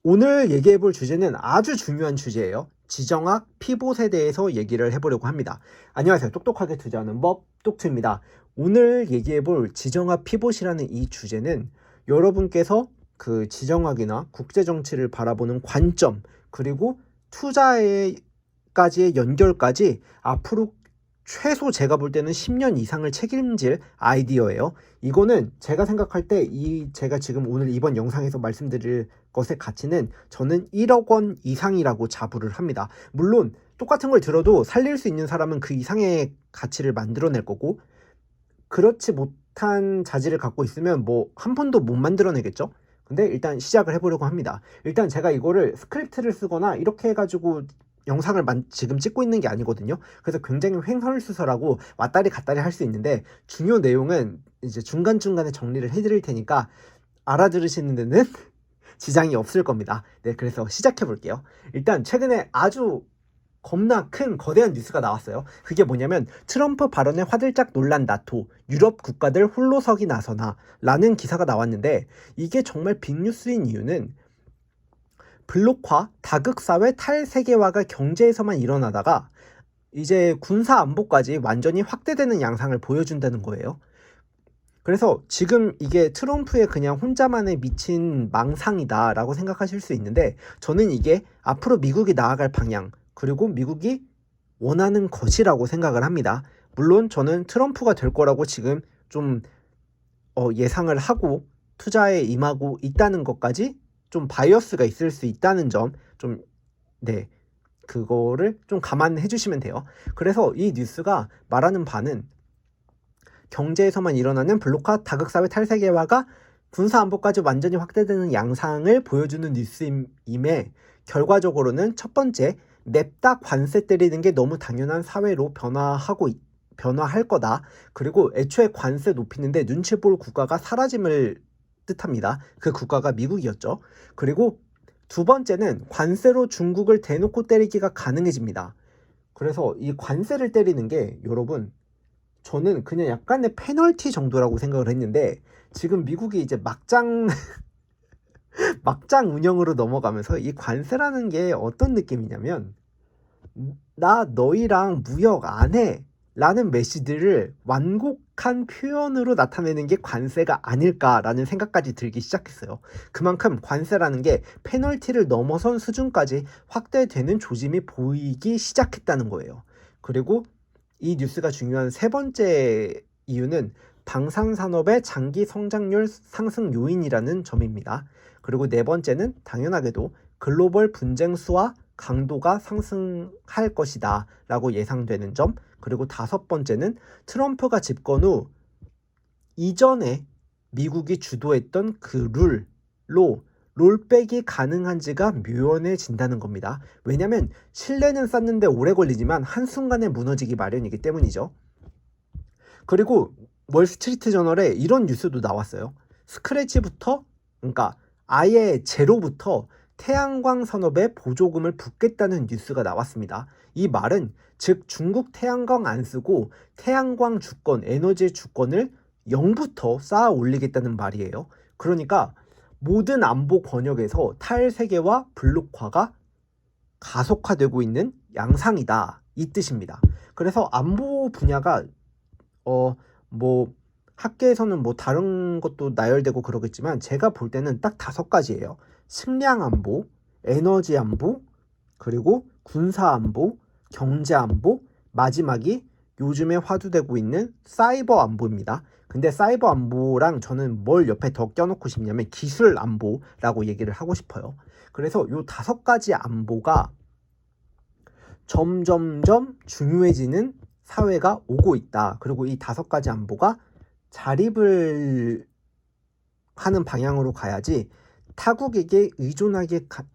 오늘 얘기해 볼 주제는 아주 중요한 주제예요. 지정학 피봇에 대해서 얘기를 해보려고 합니다. 안녕하세요. 똑똑하게 투자하는 법 똑투입니다. 오늘 얘기해 볼 지정학 피봇이라는 이 주제는 여러분께서 그 지정학이나 국제정치를 바라보는 관점, 그리고 투자에까지의 연결까지 앞으로 최소 제가 볼 때는 10년 이상을 책임질 아이디어예요. 이거는 제가 생각할 때 제가 지금 오늘 이번 영상에서 말씀드릴 것의 가치는 저는 1억 원 이상이라고 자부를 합니다. 물론 똑같은 걸 들어도 살릴 수 있는 사람은 그 이상의 가치를 만들어낼 거고, 그렇지 못한 자질을 갖고 있으면 뭐 한 푼도 못 만들어내겠죠. 근데 일단 시작을 해보려고 합니다. 일단 제가 이거를 스크립트를 쓰거나 이렇게 해가지고 영상을 지금 찍고 있는 게 아니거든요. 그래서 굉장히 횡설수설하고 왔다리 갔다리 할 수 있는데, 중요 내용은 이제 중간중간에 정리를 해드릴 테니까 알아들으시는 데는 지장이 없을 겁니다. 네, 그래서 시작해 볼게요. 일단 최근에 아주 겁나 큰 거대한 뉴스가 나왔어요. 그게 뭐냐면 트럼프 발언에 화들짝 놀란 나토, 유럽 국가들 홀로서기 나서나 라는 기사가 나왔는데, 이게 정말 빅뉴스인 이유는 블록화, 다극사회 탈세계화가 경제에서만 일어나다가 이제 군사 안보까지 완전히 확대되는 양상을 보여준다는 거예요. 그래서 지금 이게 트럼프의 그냥 혼자만의 미친 망상이다 라고 생각하실 수 있는데, 저는 이게 앞으로 미국이 나아갈 방향, 그리고 미국이 원하는 것이라고 생각을 합니다. 물론 저는 트럼프가 될 거라고 지금 좀 예상을 하고 투자에 임하고 있다는 것까지 좀 바이어스가 있을 수 있다는 점 좀, 네, 그거를 좀 감안해 주시면 돼요. 그래서 이 뉴스가 말하는 바는 경제에서만 일어나는 블록화, 다극사회 탈세계화가 군사안보까지 완전히 확대되는 양상을 보여주는 뉴스임에, 결과적으로는 첫 번째, 냅다 관세 때리는 게 너무 당연한 사회로 변화할 거다. 그리고 애초에 관세 높이는데 눈치 볼 국가가 사라짐을 뜻합니다. 그 국가가 미국이었죠. 그리고 두 번째는 관세로 중국을 대놓고 때리기가 가능해집니다. 그래서 이 관세를 때리는 게, 여러분, 저는 그냥 약간의 페널티 정도라고 생각을 했는데, 지금 미국이 이제 막장 운영으로 넘어가면서 이 관세라는 게 어떤 느낌이냐면, 나 너희랑 무역 안 해 라는 메시지를 완곡한 표현으로 나타내는 게 관세가 아닐까라는 생각까지 들기 시작했어요. 그만큼 관세라는 게 페널티를 넘어선 수준까지 확대되는 조짐이 보이기 시작했다는 거예요. 그리고 이 뉴스가 중요한 세 번째 이유는 방산산업의 장기 성장률 상승 요인이라는 점입니다. 그리고 네 번째는 당연하게도 글로벌 분쟁 수와 강도가 상승할 것이다 라고 예상되는 점. 그리고 다섯 번째는 트럼프가 집권 후 이전에 미국이 주도했던 그 룰로 롤백이 가능한지가 묘연해진다는 겁니다. 왜냐면 신뢰는 쌓는데 오래 걸리지만 한순간에 무너지기 마련이기 때문이죠. 그리고 월스트리트 저널에 이런 뉴스도 나왔어요. 스크래치부터, 그러니까 아예 제로부터 태양광 산업에 보조금을 붓겠다는 뉴스가 나왔습니다. 이 말은 즉 중국 태양광 안 쓰고 태양광 주권, 에너지 주권을 0부터 쌓아 올리겠다는 말이에요. 그러니까 모든 안보 권역에서 탈세계와 블록화가 가속화되고 있는 양상이다, 이 뜻입니다. 그래서 안보 분야가 뭐 학계에서는 뭐 다른 것도 나열되고 그러겠지만, 제가 볼 때는 딱 5가지예요. 식량 안보, 에너지 안보, 그리고 군사 안보, 경제 안보, 마지막이 요즘에 화두되고 있는 사이버 안보입니다. 근데 사이버 안보랑 저는 뭘 옆에 더 껴놓고 싶냐면 기술 안보라고 얘기를 하고 싶어요. 그래서 요 5가지 안보가 점점점 중요해지는 사회가 오고 있다. 그리고 이 5가지 안보가 자립을 하는 방향으로 가야지, 타국에게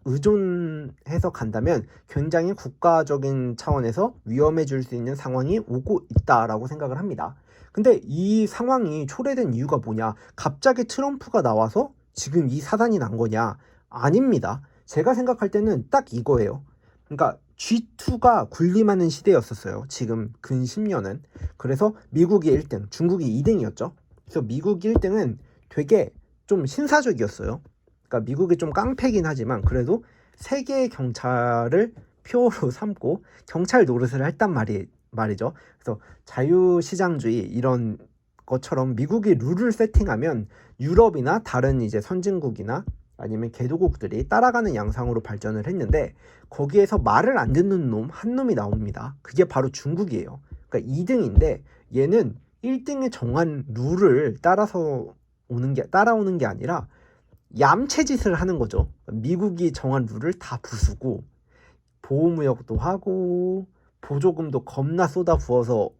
의존해서 간다면 굉장히 국가적인 차원에서 위험해질 수 있는 상황이 오고 있다라고 생각을 합니다. 근데 이 상황이 초래된 이유가 뭐냐? 갑자기 트럼프가 나와서 지금 이 사단이 난 거냐? 아닙니다. 제가 생각할 때는 딱 이거예요. 그러니까 G2가 군림하는 시대였었어요. 지금 근 10년은. 그래서 미국이 1등, 중국이 2등이었죠. 그래서 미국 1등은 되게 좀 신사적이었어요. 그러니까 미국이 좀 깡패긴 하지만 그래도 세계의 경찰을 표어로 삼고 경찰 노릇을 했단 말이죠. 그래서 자유시장주의 이런 것처럼 미국이 룰을 세팅하면 유럽이나 다른 이제 선진국이나 아니면 개도국들이 따라가는 양상으로 발전을 했는데 거기에서 말을 안 듣는 놈 한 놈이 나옵니다. 그게 바로 중국이에요. 그러니까 2등인데 얘는 1등의 정한 룰을 따라오는 게 아니라 얌체짓을 하는 거죠. 미국이 정한 룰을 다 부수고 보호무역도 하고 보조금도 겁나 쏟아 부어서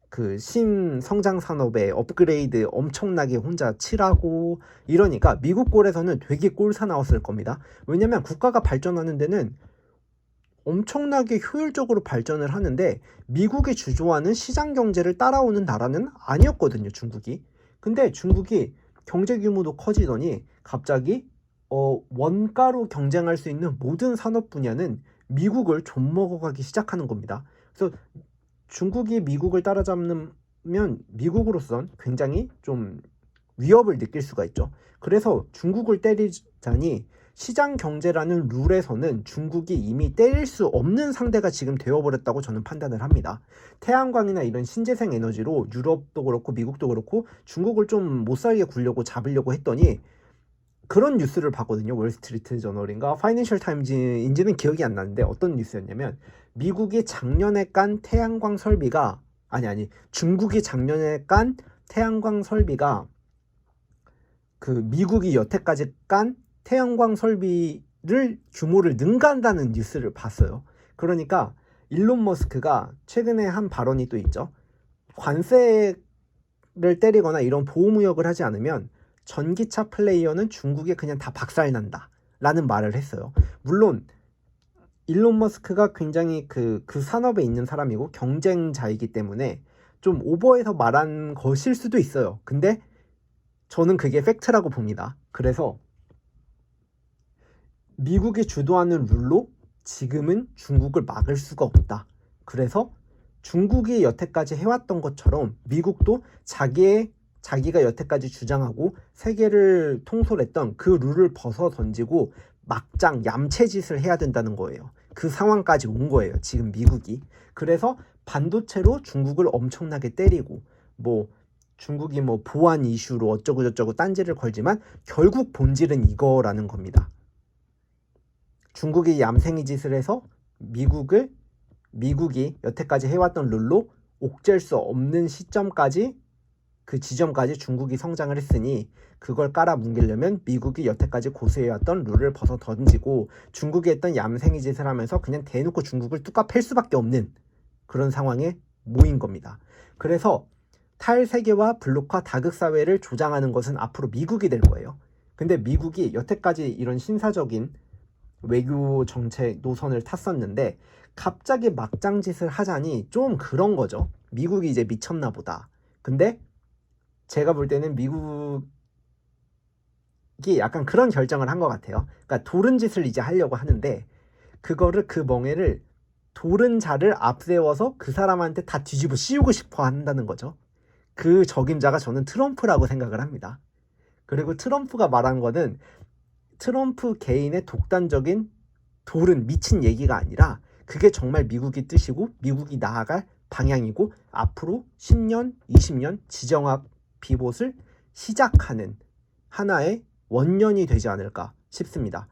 그 신성장 산업에 업그레이드 엄청나게 혼자 칠하고 이러니까 미국 꼴에서는 되게 꼴사 나왔을 겁니다. 왜냐면 국가가 발전하는 데는 엄청나게 효율적으로 발전을 하는데 미국이 주조하는 시장 경제를 따라오는 나라는 아니었거든요, 중국이. 근데 중국이 경제 규모도 커지더니 갑자기 원가로 경쟁할 수 있는 모든 산업 분야는 미국을 좀먹어가기 시작하는 겁니다. 그래서 중국이 미국을 따라잡으면 미국으로선 굉장히 좀 위협을 느낄 수가 있죠. 그래서 중국을 때리자니 시장 경제라는 룰에서는 중국이 이미 때릴 수 없는 상대가 지금 되어버렸다고 저는 판단을 합니다. 태양광이나 이런 신재생 에너지로 유럽도 그렇고 미국도 그렇고 중국을 좀 못살게 굴려고 잡으려고 했더니 그런 뉴스를 봤거든요. 월스트리트 저널인가 파이낸셜 타임즈인지는 기억이 안 나는데 어떤 뉴스였냐면 미국이 작년에 깐 태양광 설비가 중국이 작년에 깐 태양광 설비가 그 미국이 여태까지 깐 태양광 설비를 규모를 능가한다는 뉴스를 봤어요. 그러니까 일론 머스크가 최근에 한 발언이 또 있죠. 관세를 때리거나 이런 보호무역을 하지 않으면 전기차 플레이어는 중국에 그냥 다 박살난다 라는 말을 했어요. 물론 일론 머스크가 굉장히 그 산업에 있는 사람이고 경쟁자이기 때문에 좀 오버해서 말한 것일 수도 있어요. 근데 저는 그게 팩트라고 봅니다. 그래서 미국이 주도하는 룰로 지금은 중국을 막을 수가 없다. 그래서 중국이 여태까지 해왔던 것처럼 미국도 자기가 여태까지 주장하고 세계를 통솔했던 그 룰을 벗어 던지고 막장 얌체짓을 해야 된다는 거예요. 그 상황까지 온 거예요. 지금 미국이. 그래서 반도체로 중국을 엄청나게 때리고 중국이 보안 이슈로 어쩌고 저쩌고 딴지를 걸지만 결국 본질은 이거라는 겁니다. 중국이 얌생이 짓을 해서 미국이 여태까지 해왔던 룰로 옥죄할 수 없는 시점까지 그 지점까지 중국이 성장을 했으니 그걸 깔아뭉개려면 미국이 여태까지 고수해왔던 룰을 벗어 던지고 중국이 했던 얌생이 짓을 하면서 그냥 대놓고 중국을 뚜까 팰 수밖에 없는 그런 상황에 모인 겁니다. 그래서 탈세계와 블록화 다극사회를 조장하는 것은 앞으로 미국이 될 거예요. 근데 미국이 여태까지 이런 신사적인 외교 정책 노선을 탔었는데 갑자기 막장짓을 하자니 좀 그런 거죠. 미국이 이제 미쳤나 보다. 근데 제가 볼 때는 미국이 약간 그런 결정을 한 것 같아요. 그러니까 도른 짓을 이제 하려고 하는데 그 멍해를 도른 자를 앞세워서 그 사람한테 다 뒤집어 씌우고 싶어 한다는 거죠. 그 적임자가 저는 트럼프라고 생각을 합니다. 그리고 트럼프가 말한 거는 트럼프 개인의 독단적인 도른 미친 얘기가 아니라 그게 정말 미국의 뜻이고 미국이 나아갈 방향이고 앞으로 10년, 20년 지정학 비봇을 시작하는 하나의 원년이 되지 않을까 싶습니다.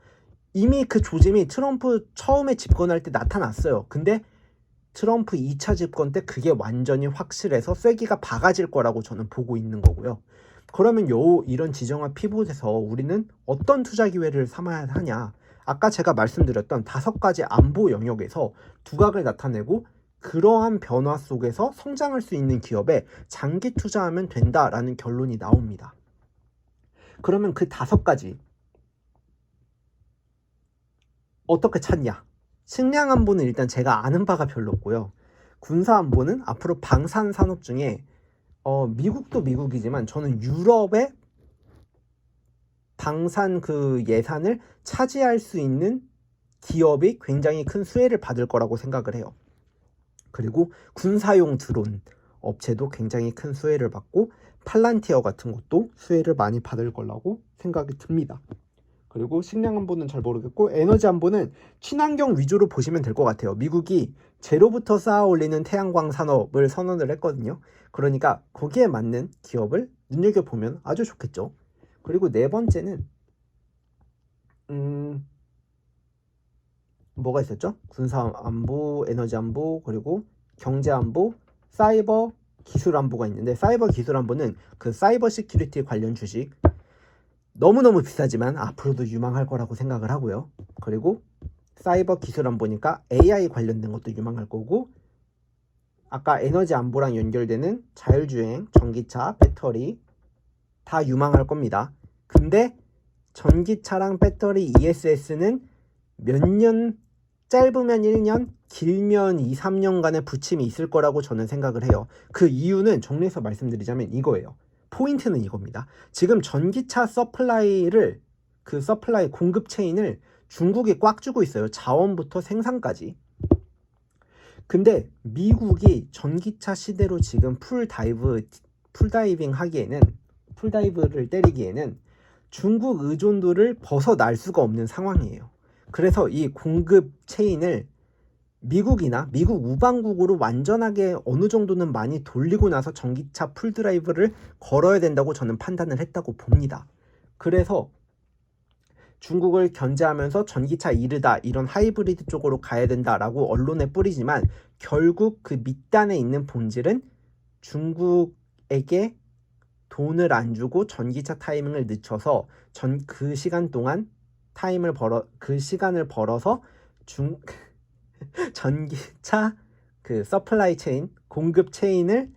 이미 그 조짐이 트럼프 처음에 집권할 때 나타났어요. 근데 트럼프 2차 집권 때 그게 완전히 확실해서 쐐기가 박아질 거라고 저는 보고 있는 거고요. 그러면 이런 지정학 피봇에서 우리는 어떤 투자 기회를 삼아야 하냐? 아까 제가 말씀드렸던 5가지 안보 영역에서 두각을 나타내고 그러한 변화 속에서 성장할 수 있는 기업에 장기 투자하면 된다라는 결론이 나옵니다. 그러면 그 5가지 어떻게 찾냐? 식량 안보는 일단 제가 아는 바가 별로 없고요. 군사 안보는 앞으로 방산 산업 중에 미국도 미국이지만 저는 유럽의 방산 그 예산을 차지할 수 있는 기업이 굉장히 큰 수혜를 받을 거라고 생각을 해요. 그리고 군사용 드론 업체도 굉장히 큰 수혜를 받고 팔란티어 같은 것도 수혜를 많이 받을 거라고 생각이 듭니다. 그리고 식량 안보는 잘 모르겠고 에너지 안보는 친환경 위주로 보시면 될 것 같아요. 미국이 제로부터 쌓아 올리는 태양광 산업을 선언을 했거든요. 그러니까 거기에 맞는 기업을 눈여겨보면 아주 좋겠죠. 그리고 네 번째는 뭐가 있었죠? 군사 안보, 에너지 안보, 그리고 경제 안보, 사이버 기술 안보가 있는데 사이버 기술 안보는 그 사이버 시큐리티 관련 주식 너무너무 비싸지만 앞으로도 유망할 거라고 생각을 하고요. 그리고 사이버 기술 안보니까 AI 관련된 것도 유망할 거고 아까 에너지 안보랑 연결되는 자율주행, 전기차, 배터리 다 유망할 겁니다. 근데 전기차랑 배터리 ESS는 몇 년, 짧으면 1년, 길면 2, 3년간의 부침이 있을 거라고 저는 생각을 해요. 그 이유는 정리해서 말씀드리자면 이거예요. 포인트는 이겁니다. 지금 전기차 서플라이를 그 서플라이 공급 체인을 중국이 꽉 쥐고 있어요. 자원부터 생산까지. 근데 미국이 전기차 시대로 지금 풀다이브를 때리기에는 중국 의존도를 벗어날 수가 없는 상황이에요. 그래서 이 공급 체인을 미국이나 미국 우방국으로 완전하게 어느 정도는 많이 돌리고 나서 전기차 풀드라이브를 걸어야 된다고 저는 판단을 했다고 봅니다. 그래서 중국을 견제하면서 전기차 이르다 이런 하이브리드 쪽으로 가야 된다라고 언론에 뿌리지만 결국 그 밑단에 있는 본질은 중국에게 돈을 안 주고 전기차 타이밍을 늦춰서 그 시간 동안 그 시간을 벌어서 전기차 그 서플라이 체인, 공급 체인을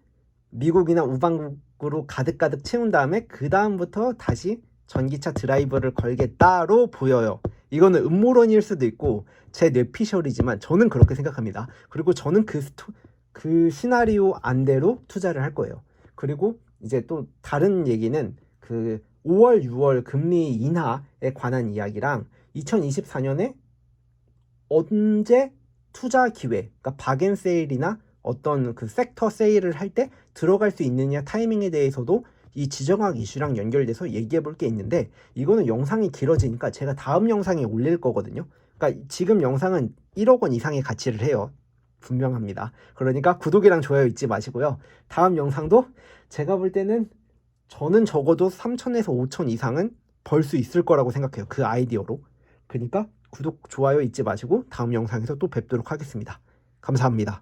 미국이나 우방국으로 가득가득 채운 다음에 그 다음부터 다시 전기차 드라이버를 걸겠다로 보여요. 이거는 음모론일 수도 있고 제 뇌피셜이지만 저는 그렇게 생각합니다. 그리고 저는 그 시나리오 안대로 투자를 할 거예요. 그리고 이제 또 다른 얘기는 그 5월, 6월 금리 인하에 관한 이야기랑 2024년에 언제 투자 기회, 그러니까 박앤세일이나 어떤 그 섹터 세일을 할 때 들어갈 수 있느냐 타이밍에 대해서도 이 지정학 이슈랑 연결돼서 얘기해 볼 게 있는데 이거는 영상이 길어지니까 제가 다음 영상에 올릴 거거든요. 그러니까 지금 영상은 1억 원 이상의 가치를 해요. 분명합니다. 그러니까 구독이랑 좋아요 잊지 마시고요. 다음 영상도 제가 볼 때는 저는 적어도 3,000에서 5,000 이상은 벌 수 있을 거라고 생각해요. 그 아이디어로. 그러니까 구독, 좋아요 잊지 마시고 다음 영상에서 또 뵙도록 하겠습니다. 감사합니다.